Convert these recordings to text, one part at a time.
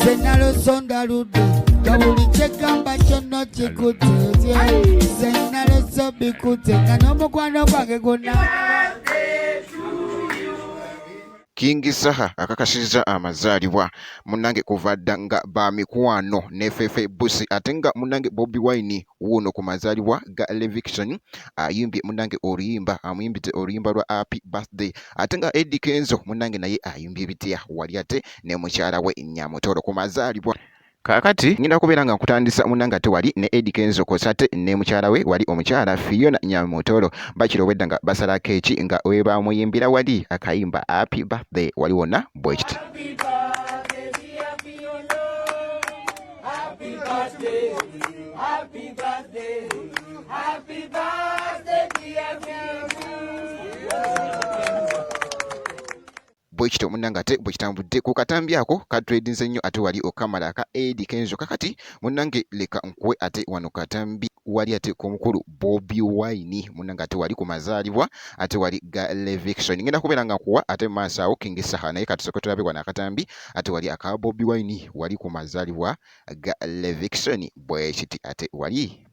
Zenalosonda ludde kabuli kyegamba kyonna kikuteetye zenaloso bikute nga n'omukwano gwange gwonna. King Saha akakasizza amazaalibwa munnange kuva dda nga bamikwano ne Fefe Busi ate nga munnange Bobi Wine wuno ku mazaalibwa ga Leviction ayimbye munnange oluyimba amuyimbidde oluyimba lwa Happy Birthday ate nga Eddie Kenzo munnange naye ayimbye bitya wali ate ne mukyala we Nyamutolo ku mazaalibwa. Kakati ngenda kubeera nga nkutandisa munnange ate wali ne Eddie Kenzo kosate ne mukyala we wali omukyala Fiona Nyamutolo bakiro wedda nga basala keeki nga we bamuyimbira wali akayimba Happy Birthday wali wonna bwe kiti. Bwekito munnange ate bwekitambudde ku katambi ako katredinze nnyo ate wali okamala aka Eddie Kenzo kakati munnange leka nkuwe ate wano katambi wali ate ku mukulu Bobi Wine munnange ate wali ku mazaalibwa ate wali ga Leviction ngenda kubeera nga nkuwa ate maaso awo King Saha naye katusooke tulabe wano akatambi ate wali aka Bobi Wine wali ku mazaalibwa ga Leviction bwekiti ate wali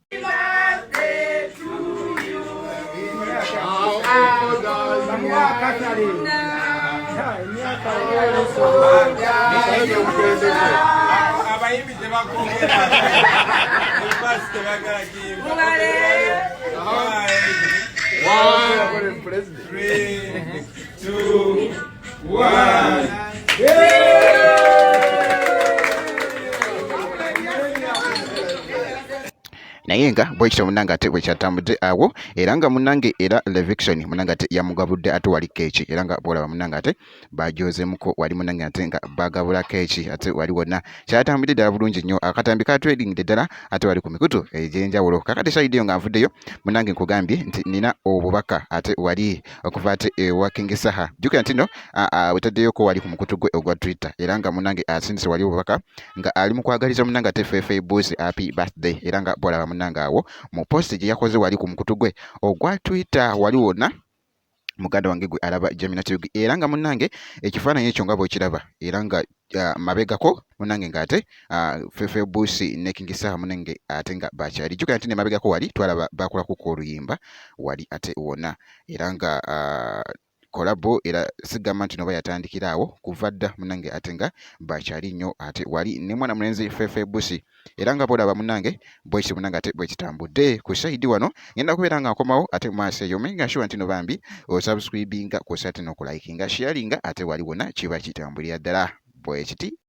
naye nga bwekityo munnange ate bwekyatambudde awo era nga munnange era Leviction munnange ate yamugabudde ate wali keeki era nga bwolaba munnange ate bajozemuko wali munnange ate nga bagabula keeki ate wali wonna kyatambudde ddala bulungi nnyo akatambi ka trading ddala ate wali ku mikutu egy'enjawulo kakati sayidiyo nga nvuddeyo munnange nkugambye nti nina obubaka ate wali okuva ate ewa King Saha jjukira nti nno wetaddeyoko wali ku mukutu gwe ogwa Twitter era nga munnange asindise wali obubaka nga ali mu kwagaliza munnange ate Fefe Busi Happy Birthday era nga bwolaba munnange awo mu post gye yakoze wali ku mukutu gwe ogwa Twitter wali wonna muganda wange gwe alaba Gemina TV era nga munnange ekifaananyi ekyo nga bwekiraba era nga mabegako munnange ng'ate Fefe Busi ne King Saha munnange ate nga bakyali jjukira nti ne mabegako wali twalaba bakolakuko oluyimba wali ate wonna era nga kolabo era sigamba nti noba yatandikira awo kuva dda munnange ate nga bakyali nnyo ate wali ne mwana mulenzi Fefe Busi era nga bolaba munnange bwekiti munnange ate bwekitambudde ku sayidi wano ngenda kubeera nga nkomawo ate mu maaso eyo menga sure nti no bambi osubscribinga kw'ossa ate n'okulayikinga sharinga ate wali wonna kiba kitambulira ddala bwekiti.